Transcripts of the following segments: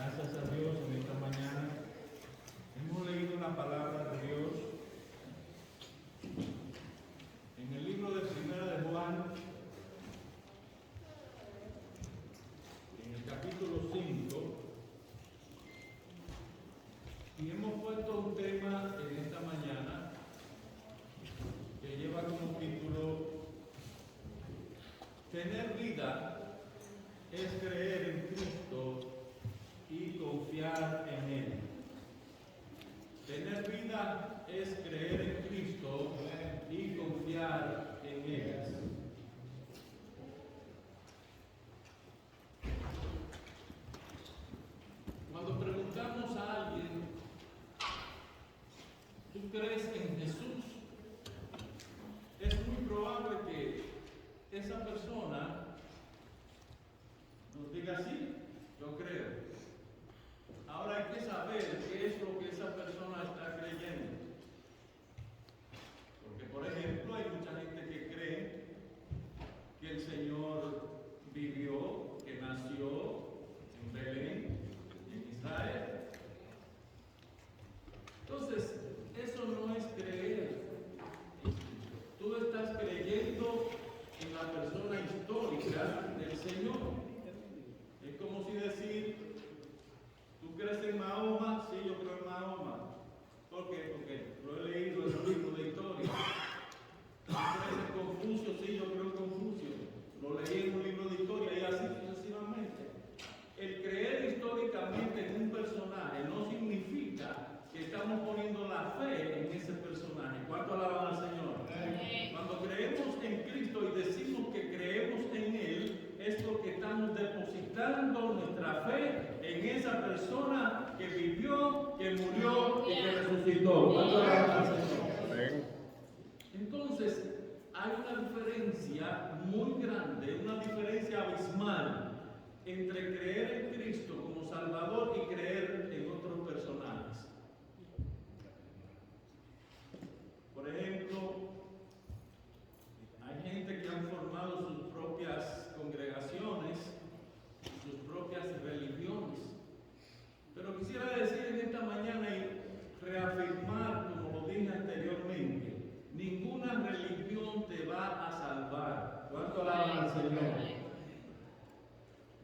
Gracias a Dios en esta mañana hemos leído la palabra de Dios en el libro de Primera de Juan, en el capítulo 5, y hemos puesto un tema en esta mañana que lleva como título: tener vida es creer en Cristo y confiar en Él. Tener vida es creer en Cristo y confiar en Él. Cuando preguntamos a alguien, ¿tú crees en Jesús?, es muy probable que esa persona nos diga: sí, yo creo. Ahora hay que saber qué es lo que esa persona está creyendo. Porque, por ejemplo, hay mucha gente que cree que el Señor vivió, que nació en Belén, en Israel. Entonces, eso no es creer. Tú estás creyendo en la persona histórica del Señor. Es como si decir: ¿tú crees en Mahoma? Sí, yo creo en Mahoma. ¿Por qué? Porque lo he leído en los libros de historia. ¿Tú crees en Confucio? Sí, yo creo en Confucio. Lo leí en un libro de historia y así sucesivamente. El creer históricamente en un personaje no significa que estamos poniendo la fe en ese personaje. ¿Cuánto alaban al Señor? Cuando creemos en Cristo y decimos que creemos en Él, es porque estamos depositando nuestra fe en esa persona que vivió, que murió y que resucitó. ¿Cuánto alaban al Señor? Entonces, hay una diferencia muy grande, una diferencia abismal entre creer en Cristo como Salvador y creer en otros personajes. Por ejemplo, hay gente que han formado sus propias congregaciones, sus propias religiones. Pero quisiera decir en esta mañana y reafirmar, como lo dije anteriormente, ninguna religión te va a salvar. ¿Cuánto alaban al Señor?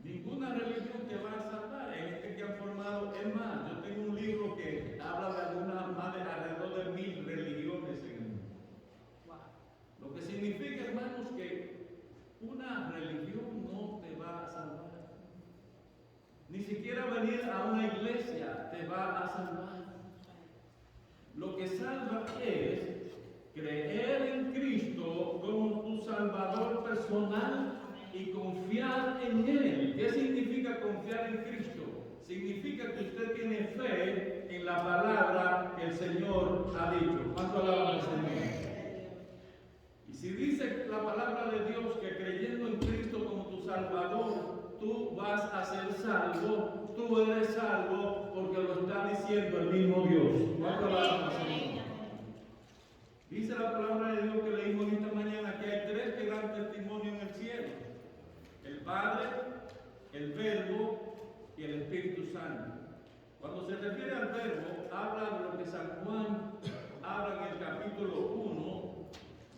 Ninguna religión te va a salvar. Hay gente que han formado, es más, yo tengo un libro que habla de algunas más de alrededor de 1000 religiones en el mundo. Lo que significa, hermanos, que una religión no te va a salvar. Ni siquiera venir a una iglesia te va a salvar. Lo que salva es creer en Cristo como tu Salvador personal y confiar en Él. ¿Qué significa confiar en Cristo? Significa que usted tiene fe en la palabra que el Señor ha dicho. ¿Cuánto alaba al Señor? Y si dice la palabra de Dios que creyendo en Cristo como tu Salvador, tú vas a ser salvo, tú eres salvo porque lo está diciendo el mismo Dios. ¿Cuánto alaba al Señor? Dice la palabra de Dios que leímos esta mañana que hay 3 que dan testimonio en el cielo: el Padre, el Verbo y el Espíritu Santo. Cuando se refiere al Verbo, habla de lo que San Juan habla en el capítulo 1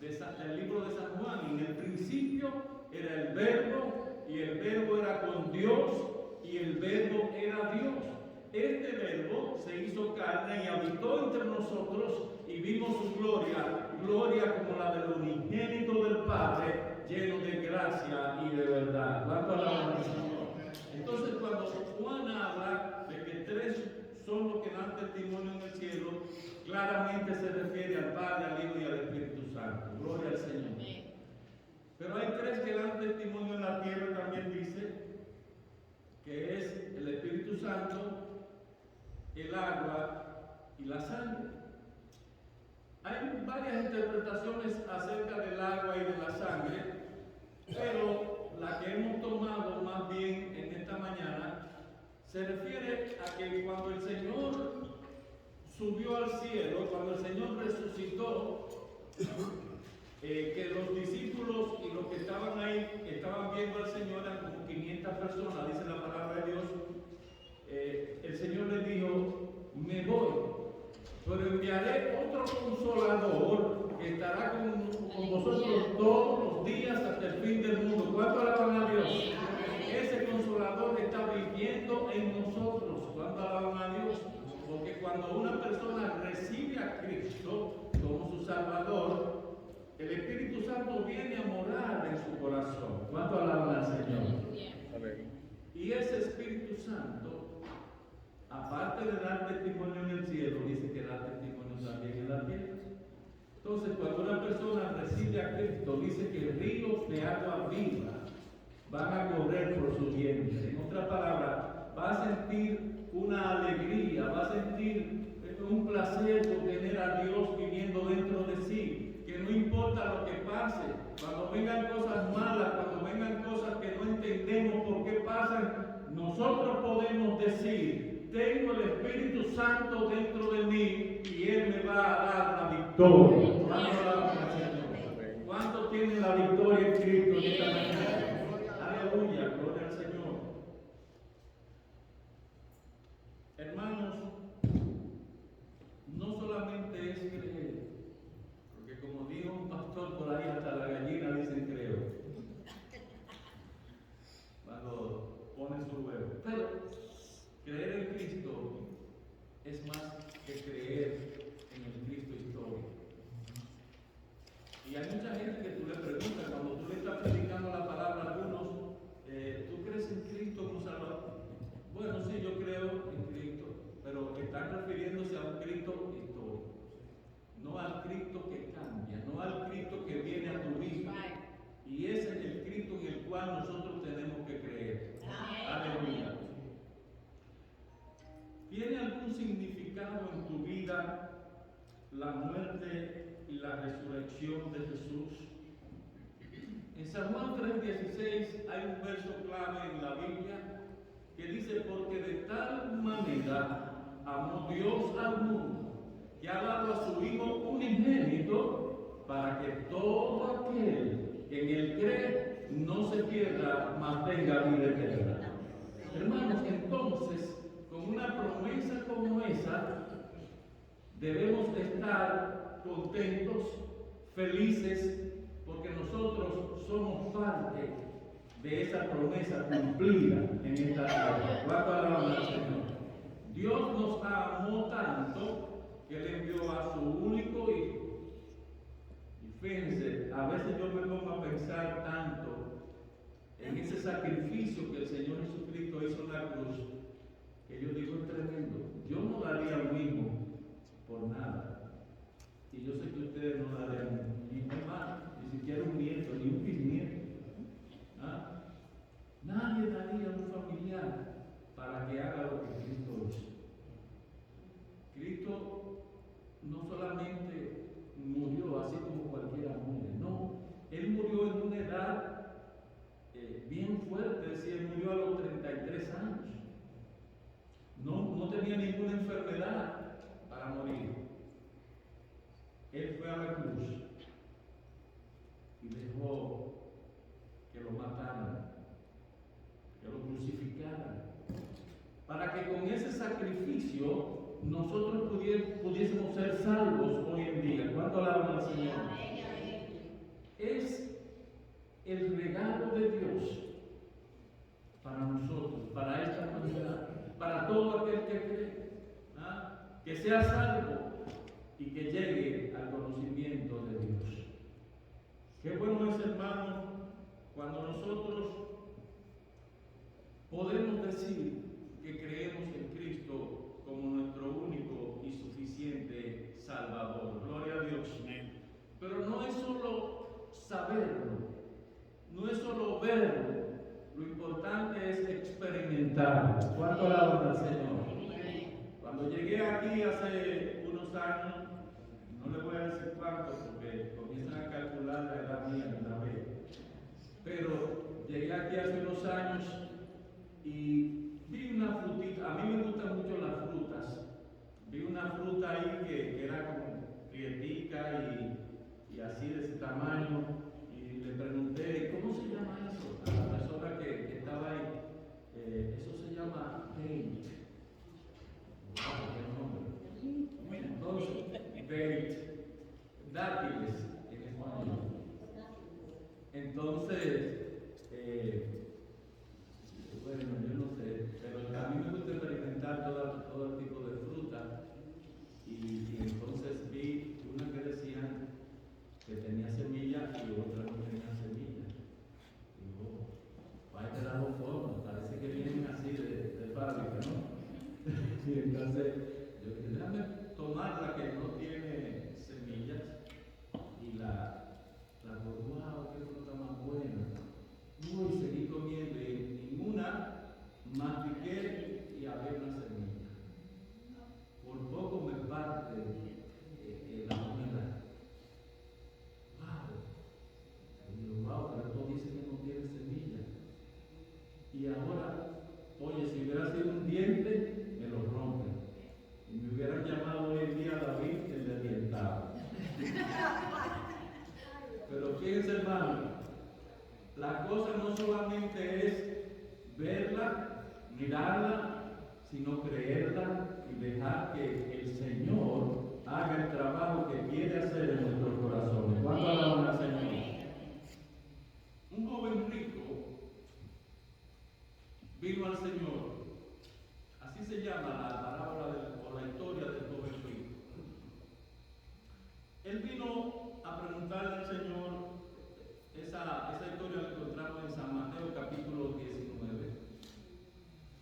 del libro de San Juan. En el principio era el Verbo, y el Verbo era con Dios, y el Verbo era Dios. Este Verbo se hizo carne y habitó entre nosotros, y vimos su gloria, gloria como la del unigénito del Padre, lleno de gracia y de verdad. ¿Cuánto alaban al Señor? Entonces, cuando Juan habla de que 3 son los que dan testimonio en el cielo, claramente se refiere al Padre, al Hijo y al Espíritu Santo. Gloria al Señor. Pero hay 3 que dan testimonio en la tierra, también dice, que es el Espíritu Santo, el agua y la sangre. Hay varias interpretaciones acerca del agua y de la sangre, pero la que hemos tomado más bien en esta mañana se refiere a que cuando el Señor subió al cielo, cuando el Señor resucitó, que los discípulos y los que estaban ahí, que estaban viendo al Señor, eran como 500 personas, dice la palabra de Dios. el Espíritu Santo viene a morar en su corazón. ¿Cuánto alaban al Señor? Y ese Espíritu Santo, aparte de dar testimonio en el cielo, dice que da testimonio también en la tierra. Entonces, cuando una persona recibe a Cristo, dice que ríos de agua viva van a correr por su vientre. En otras palabras, va a sentir una alegría, va a sentir un placer por tener a Dios viviendo dentro de sí, que no importa lo que pase, cuando vengan cosas malas, cuando vengan cosas que no entendemos por qué pasan, nosotros podemos decir: tengo el Espíritu Santo dentro de mí y Él me va a dar la victoria. ¿Cuántos tienen la victoria en Cristo en esta mañana? Aleluya, gloria al Señor. Hermanos, no solamente es creer, porque como dijo un pastor por ahí, hasta la gallina dicen creo, cuando pone su huevo. Pero creer en Cristo es más que creer en el Cristo histórico. Y hay mucha gente que tú le preguntas, cuando tú le estás predicando la palabra a algunos, ¿tú crees en Cristo como Salvador? Bueno, sí, yo creo en Cristo, pero están refiriéndose a un Cristo histórico, no al Cristo que cambia, no al Cristo que viene a tu vida. Y ese es el Cristo en el cual nosotros tenemos que creer. Aleluya. ¿Tiene algún significado en tu vida la muerte y la resurrección de Jesús? En San Juan 3:16 hay un verso clave en la Biblia que dice: porque de tal manera amó Dios al mundo, que ha dado a su Hijo unigénito, para que todo aquel que en él cree no se pierda, mas tenga vida eterna. Hermanos, entonces, con una promesa como esa, debemos estar contentos, felices, porque nosotros somos parte de esa promesa cumplida en esta tierra. ¿Cuánto alabamos al Señor? Dios nos amó tanto que le envió a su único Hijo. Y fíjense, a veces yo me pongo a pensar tanto en ese sacrificio que el Señor Jesucristo hizo en la cruz, que yo digo: es tremendo. Yo no daría lo mismo por nada. Y yo sé que ustedes no darían ni un hermano, ni siquiera un nieto, ni un bisnieto. ¿Ah? Nadie daría a un familiar para que haga lo que Cristo hizo. Cristo no solamente murió así como cualquiera muere, no, Él murió en una edad bien fuerte, es decir, Él murió a los 33 años. No tenía ninguna enfermedad para morir. Él fue a la cruz y dejó que lo mataran, que lo crucificaran, para que con ese sacrificio nosotros pudiésemos ser salvos hoy en día. ¿Cuánto alaban al Señor? Es el regalo de Dios para nosotros, para esta humanidad, para todo aquel que cree, que sea salvo y que llegue al conocimiento de Dios. Qué bueno es, hermano, cuando nosotros podemos decir que creemos en Cristo como nuestro único y suficiente Salvador. Gloria a Dios. Pero no es solo saberlo, no es solo verlo, lo importante es experimentarlo. ¿Cuánto alaban al Señor? Cuando llegué aquí hace unos años, no le voy a decir cuánto porque comienzan a calcular la edad mía de una vez, pero llegué aquí hace unos años y vi una frutita. A mí me gustan mucho las frutas. Vi una fruta ahí que era como prietica y así de ese tamaño, y le pregunté: ¿cómo se llama eso? A la persona que estaba ahí. Eso se llama date. Entonces, date, dátiles en español. Entonces, bueno, yo no sé, pero a mí me gusta experimentar todo tipo de fruta, y entonces vi una que decían que tenía semillas ¿no? Sí, entonces, yo dije, déjame tomar la que no tiene semillas y la wow, qué fruta más buena. Uy, seguí comiendo y en una mastiqué y había una semilla. Por poco me parte la comida. Wow. Y digo, wow, pero tú dices que no tiene semilla. Y ahora, oye, si hubiera sido un diente, me lo rompe. Y me hubieran llamado hoy en día David el desdientado. Pero fíjense, hermano, la cosa no solamente es verla, mirarla, sino creerla y dejar que el Señor haga el trabajo que quiere hacer en nuestros corazones. ¿Cuánto alaban al Señor? Un joven rico vino al Señor. Así se llama la parábola o la historia del joven rico. Él vino a preguntarle al Señor, esa historia la encontramos en San Mateo capítulo 19.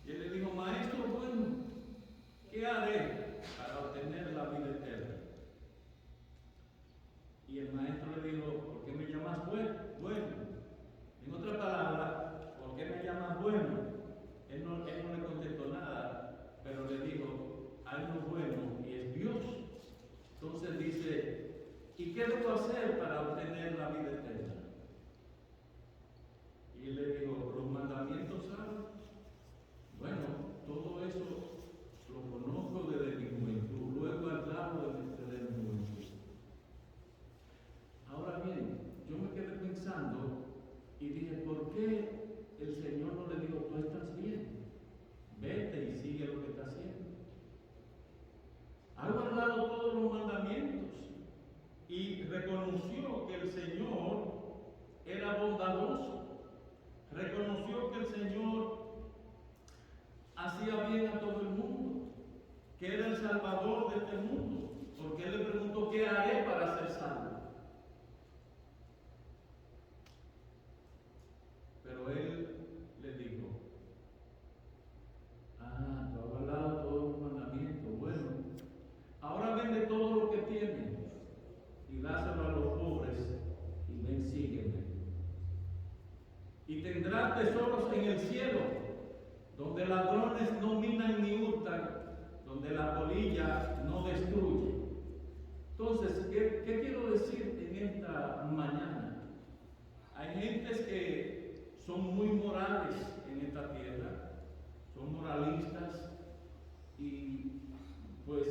Y él le dijo, maestro bueno, ¿qué haré para obtener la vida eterna? Y el maestro le dijo, ¿por qué me llamas bueno? En otras palabras, ¿por qué me llamas bueno? Él no le contestó nada, pero le dijo, hay uno bueno y es Dios. Entonces dice, ¿y qué debo hacer para obtener la vida eterna? Y él le dijo, los mandamientos, ¿sabes? Bueno, todo eso lo conozco desde mi juventud, lo he guardado desde mi juventud. Ahora bien, yo me quedé pensando y dije, ¿por qué el Señor no le dijo, tú estás bien? Vete y sigue lo que estás haciendo. Ha guardado todos los mandamientos y reconoció que el Señor era bondadoso. Reconoció que el Señor hacía bien a todo el mundo, que era el Salvador de este mundo, porque Él le preguntó, ¿qué haré para ser salvo? Pero Él le dijo, tú has guardado todos los mandamientos, bueno, ahora vende todo lo que tienes y dáselo a los pobres y ven, sígueme. Y tendrás tesoros en el cielo, donde ladrones no minan ni hurtan, donde la polilla no destruye. Entonces, ¿qué quiero decir en esta mañana? Hay gentes que son muy morales en esta tierra, son moralistas y pues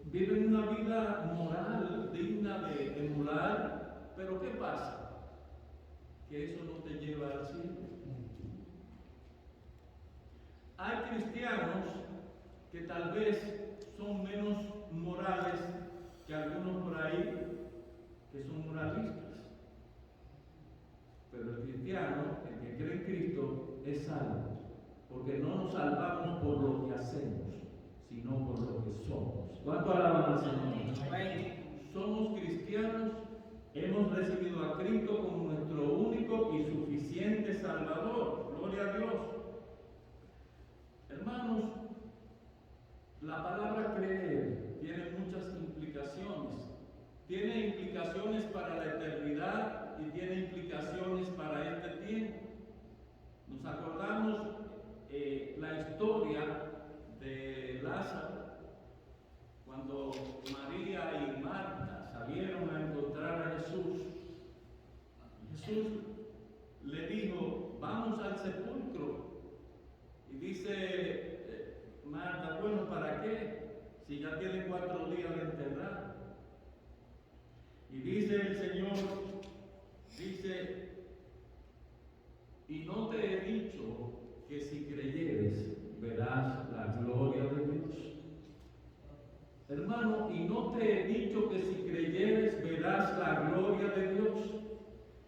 viven una vida moral digna de emular, pero ¿qué pasa? Que eso no te lleva al cielo. Hay cristianos que tal vez son menos morales que algunos por ahí que son moralistas. Pero el cristiano, el que cree en Cristo, es salvo, porque no nos salvamos por lo que hacemos, sino por lo que somos. ¿Cuánto alaban al Señor? Somos cristianos, hemos recibido a Cristo como nuestro único y suficiente Salvador. Gloria a Dios. Hermanos, la palabra creer tiene muchas implicaciones. Tiene implicaciones para la eternidad y tiene implicaciones para este tiempo. Nos acordamos la historia de Lázaro, cuando María y Marta salieron a encontrar a Jesús. Jesús le dijo, vamos al sepulcro. Y dice Marta, bueno, ¿para qué? Si ya tiene 4 días de enterrar. Y dice el Señor, dice, y no te he dicho que si creyeres verás la gloria de Dios. Hermano, y no te he dicho que si creyeres verás la gloria de Dios.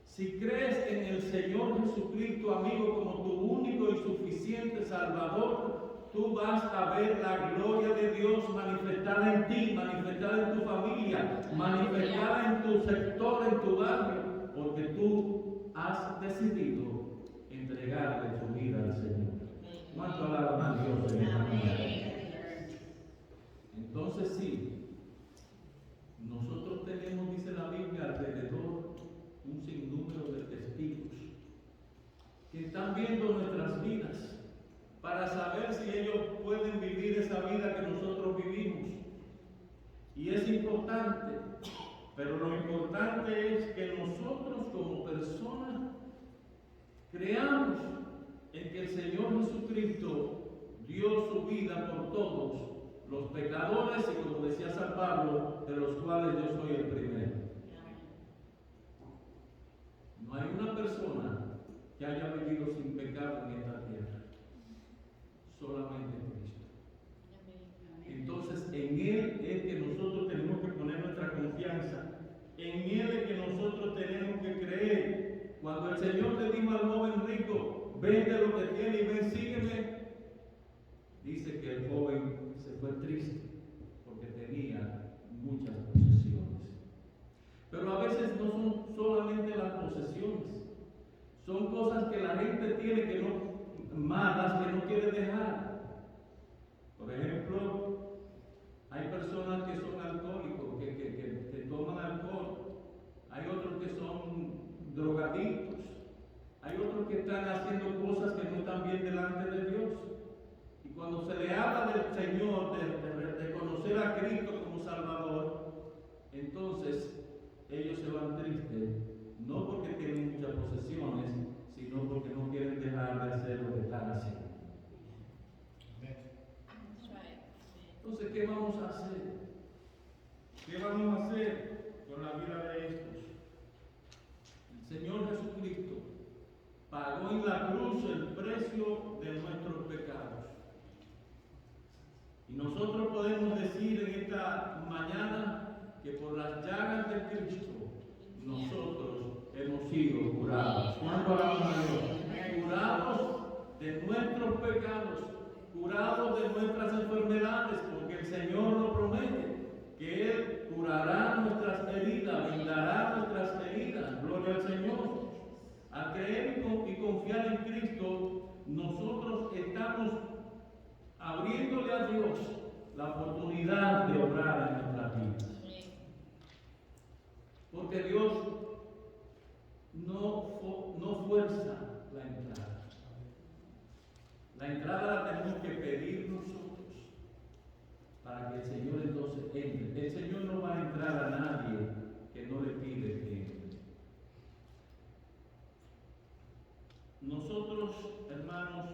Si crees en el Señor Jesucristo, amigo, como tu único y suficiente Salvador, tú vas a ver la gloria de Dios manifestada en ti, manifestada en tu familia, manifestada en tu sector, en tu barrio, porque tú has decidido entregarle tu vida al Señor. ¿Cuánto alaban a Dios en esta mañana? Entonces sí, nosotros tenemos, dice la Biblia, alrededor un sinnúmero de testigos que están viendo nuestras vidas para saber si ellos pueden vivir esa vida que nosotros vivimos. Y es importante, pero lo importante es que nosotros como personas creamos en que el Señor Jesucristo dio su vida por todos los pecadores y, como decía San Pablo, de los cuales yo soy el primero. No hay una persona que haya vivido sin pecado en esta tierra, solamente Cristo. Entonces, en Él es que nosotros tenemos que poner nuestra confianza, en Él es que nosotros tenemos que creer. Cuando el Señor le dijo al joven rico, vende lo que tiene y ven, sígueme, dice que el joven se fue triste porque tenía muchas posesiones. Pero a veces no son solamente las posesiones, son cosas que la gente tiene que no, malas, que no quiere dejar. Por ejemplo, hay personas que son alcohólicos, que toman alcohol, hay otros que son drogadictos, hay otros que están haciendo cosas que no están bien delante de Dios. Y cuando se le habla del Señor, de conocer a Cristo como Salvador, entonces ellos se van tristes, no porque tienen muchas posesiones, sino porque no quieren dejar de hacer lo que están haciendo. Entonces, ¿qué vamos a hacer? ¿Qué vamos a hacer con la vida de estos? El Señor Jesucristo pagó en la cruz el precio de nuestros pecados. Y nosotros podemos decir en esta mañana que por las llagas de Cristo nosotros hemos sido curados. ¿Cuánto alabamos a Dios? Curados de nuestros pecados, curados de nuestras enfermedades, porque el Señor lo promete, que Él curará nuestras heridas, vendará nuestras heridas. Gloria al Señor. Al creer y confiar en Cristo, nosotros estamos abriéndole a Dios la oportunidad de obrar en nuestras vidas. Porque Dios no fuerza la entrada. La entrada la tenemos que pedir nosotros para que el Señor entonces entre. El Señor no va a entrar a nadie que no le pide que entre. Nosotros, hermanos,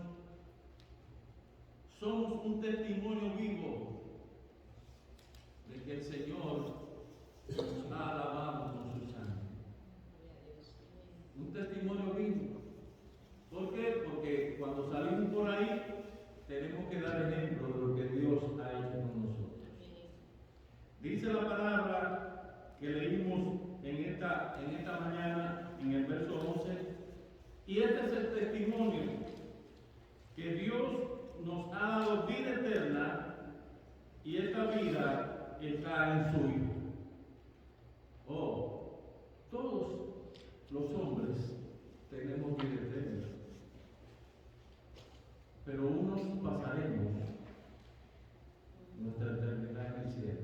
somos un testimonio vivo de que el Señor nos ha alabado con su sangre. Un testimonio vivo. ¿Por qué? Porque cuando salimos por ahí tenemos que dar ejemplo de lo que Dios ha hecho con nosotros. Dice la palabra que leímos en esta mañana, en el verso 11, y este es el testimonio, que Dios nos ha dado vida eterna y esta vida está en su Hijo. Oh, todos los hombres tenemos vida eterna, pero unos pasaremos nuestra eternidad en el cielo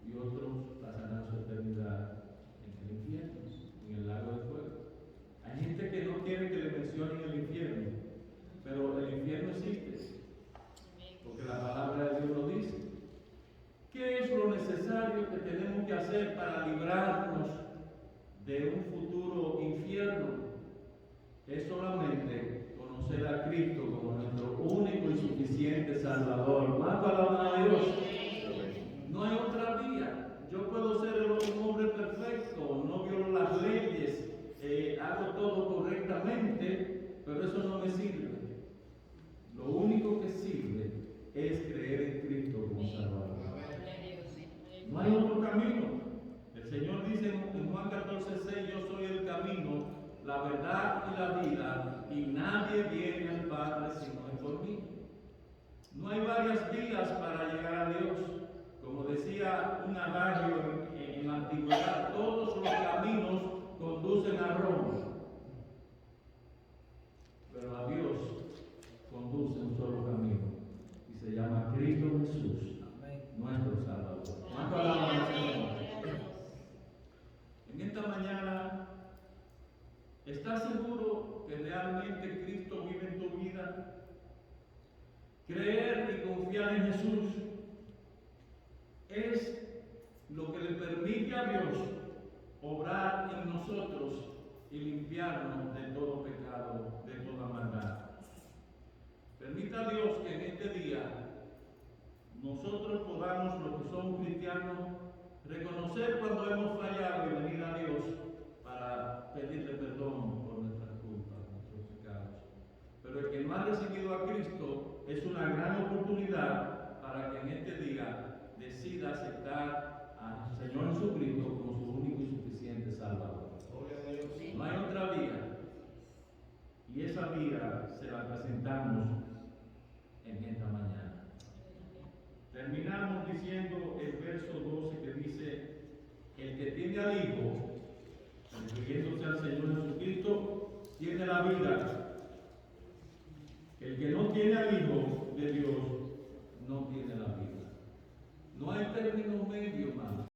y otros pasarán su eternidad en el infierno, en el lago de fuego. Hay gente que no quiere que le mencionen el infierno, pero el infierno existe, porque la palabra de Dios lo dice. ¿Qué es lo necesario que tenemos que hacer para librarnos de un futuro infierno? Es solamente conocer a Cristo como nuestro único y suficiente Salvador. ¿Cuánto alaban a Dios? No hay otra vía. Yo puedo ser un hombre perfecto, no violo las leyes, hago todo correctamente, pero eso no me sirve. Lo único que sirve es creer en Cristo como Salvador. No hay otro camino. El Señor dice en Juan 14:6, yo soy el camino, la verdad y la vida, y nadie viene al Padre si no es por mí. No hay varias vías para llegar a Dios. Como decía un adagio en la antigüedad, todos los caminos conducen a Roma, pero a Dios conduce un solo camino y se llama Cristo Jesús, nuestro Creer y confiar en Jesús es lo que le permite a Dios obrar en nosotros y limpiarnos de todo pecado, de toda maldad. Permita a Dios que en este día nosotros podamos, los que somos cristianos, reconocer cuando hemos fallado y venir a Dios para pedirle perdón por nuestras culpas, nuestros pecados. Pero el que no ha recibido a Cristo es una gran oportunidad para que en este día decida aceptar al Señor Jesucristo como su único y suficiente Salvador. No hay otra vía. Y esa vía se la presentamos en esta mañana. Terminamos diciendo el verso 12 que dice: el que tiene al Hijo, refiriéndose al Señor Jesucristo, tiene la vida. El que no tiene al Hijo de Dios no tiene la vida. No hay término medio, hermano.